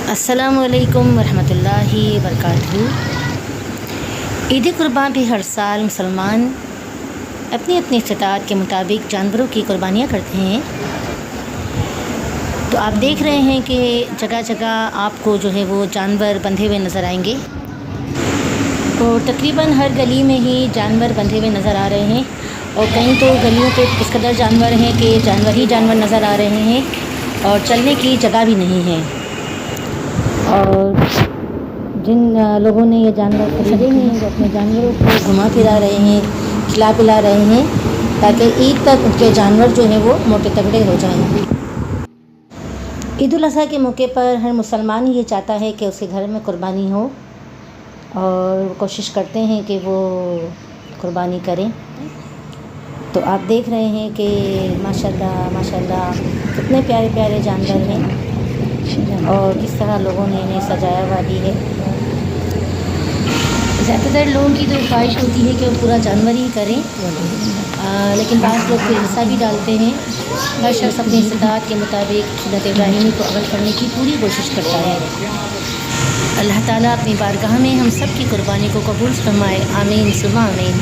अस्सलामुअलैकुम वरहमतुल्लाहि वबरकातुहू। ईद कुर्बान भी हर साल मुसलमान अपनी अपनी इस्तिताअत के मुताबिक जानवरों की कुर्बानियाँ करते हैं। तो आप देख रहे हैं कि जगह जगह आपको जो है वो जानवर बंधे हुए नज़र आएंगे और तकरीबन हर गली में ही जानवर बंधे हुए नज़र आ रहे हैं और कहीं तो गलियों पे इस कदर जानवर हैं कि जानवर ही जानवर नज़र आ रहे हैं और चलने की जगह भी नहीं है। और जिन लोगों ने ये जानवर खरीदे हैं वो अपने जानवरों को घुमा फिरा रहे हैं, खिला पिला रहे हैं ताकि ईद तक उनके जानवर जो हैं वो मोटे तगड़े हो जाएं। ईद उल अज़हा के मौके पर हर मुसलमान ये चाहता है कि उसके घर में कुर्बानी हो और कोशिश करते हैं कि वो कुर्बानी करें। तो आप देख रहे हैं कि माशाल्लाह माशाल्लाह कितने प्यारे प्यारे जानवर हैं और किस तरह लोगों ने इन्हें सजाया हुआ भी है। ज़्यादातर लोगों की तो ख्वाहिश होती है कि वो पूरा जानवर ही करें, लेकिन बाज़ लोग फिर हिस्सा भी डालते हैं। हर शख्स अपनी इस्तिताअत के मुताबिक सुन्नत इब्राहिमी को अमल करने की पूरी कोशिश करता है। अल्लाह ताला अपनी बारगाह में हम सब की कुर्बानी को कबूल फरमाए। आमीन सुम्मा आमीन।